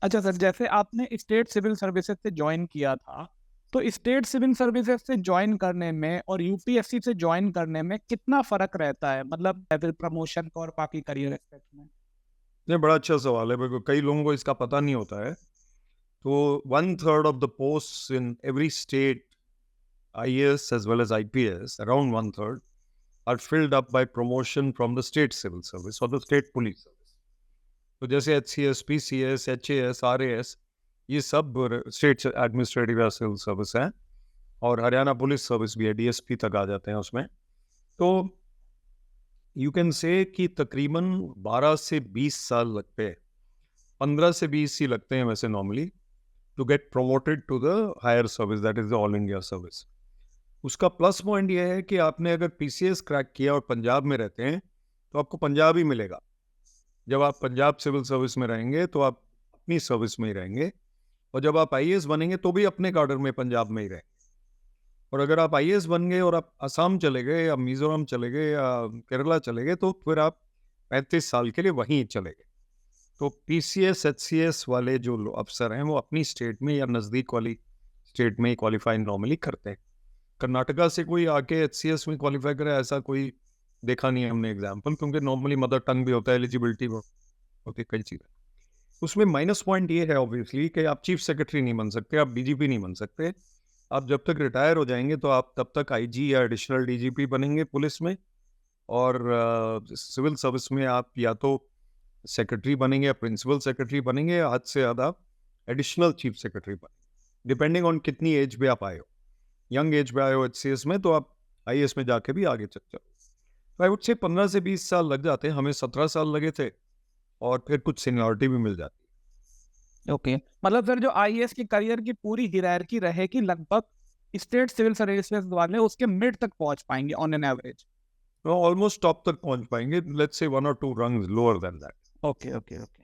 अच्छा सर, जैसे आपने स्टेट सिविल सर्विसेज से ज्वाइन किया था, तो स्टेट सिविल सर्विसेज से ज्वाइन करने में और यूपीएससी से ज्वाइन करने में कितना फर्क रहता है, मतलब फिर प्रमोशन का और बाकी करियर एस्पेक्ट में? ये बड़ा अच्छा सवाल है, बिल्कुल कई लोगों को इसका पता नहीं होता है। तो 1/3 of the post in every state, IAS as well as IPS, around 1/3 are filled up by promotion from the state civil service or the state police service. तो जैसे HCS, PCS, HAS, RAS, ये सब state administrative या civil service है, और Haryana police service भी है, DSP तक आ जाते हैं उसमें। तो यू कैन से कि तकरीबन 12 से 20 साल लगते हैं, 15 से 20 ही लगते हैं वैसे normally, to get promoted to the higher service, that is the all India service. उसका प्लस पॉइंट ये है कि आपने अगर PCS क्रैक किया और पंजाब में रहते हैं तो आपको पंजाब ही मिलेगा। जब आप पंजाब सिविल सर्विस में रहेंगे तो आप अपनी सर्विस में ही रहेंगे, और जब आप IAS बनेंगे तो भी अपने कार्डर में पंजाब में ही रहेंगे। और अगर आप IAS बन गए और आप असम चले गए या मिजोरम चले गए या केरला चले गए, तो फिर आप 35 साल के लिए वहीं चले गए। तो PCS HCS वाले जो अफसर हैं वो अपनी स्टेट में या नज़दीक वाली स्टेट में ही क्वालिफाई नॉर्मली करते हैं। कर्नाटका से कोई आके HCS में क्वालिफाई करे ऐसा कोई देखा नहीं है हमने एग्जाम्पल, क्योंकि नॉर्मली मदर टंग भी होता है, एलिजिबिलिटी होती है, कई चीज़ें। उसमें माइनस पॉइंट ये है ऑब्वियसली कि आप चीफ सेक्रेटरी नहीं बन सकते, आप DGP नहीं बन सकते। आप जब तक रिटायर हो जाएंगे तो आप तब तक IG या एडिशनल DGP बनेंगे पुलिस में, और सिविल सर्विस में आप या तो सेक्रेटरी बनेंगे या प्रिंसिपल सेक्रेटरी बनेंगे, या हद से ज़्यादा एडिशनल चीफ सेक्रेटरी बनेंगे, डिपेंडिंग ऑन कितनी एज पे आप आए हो। यंग एज पे आए हो HCS में, तो आप IAS में जाके भी आगे चल जाओ। तो आई वुड से 15 से 20 साल लग जाते हैं, हमें 17 साल लगे थे, और फिर कुछ सीनियरिटी भी मिल जाती ओके, मतलब सर जो आईएएस की करियर की पूरी हिरारकी रहेगी लगभग स्टेट सिविल सर्विसेज वाले उसके मिड तक पहुंच पाएंगे ऑन एन एवरेज। है। ऑलमोस्ट टॉप तक पहुंच पाएंगे, let's say 1 or 2 rungs lower than that. Okay okay okay.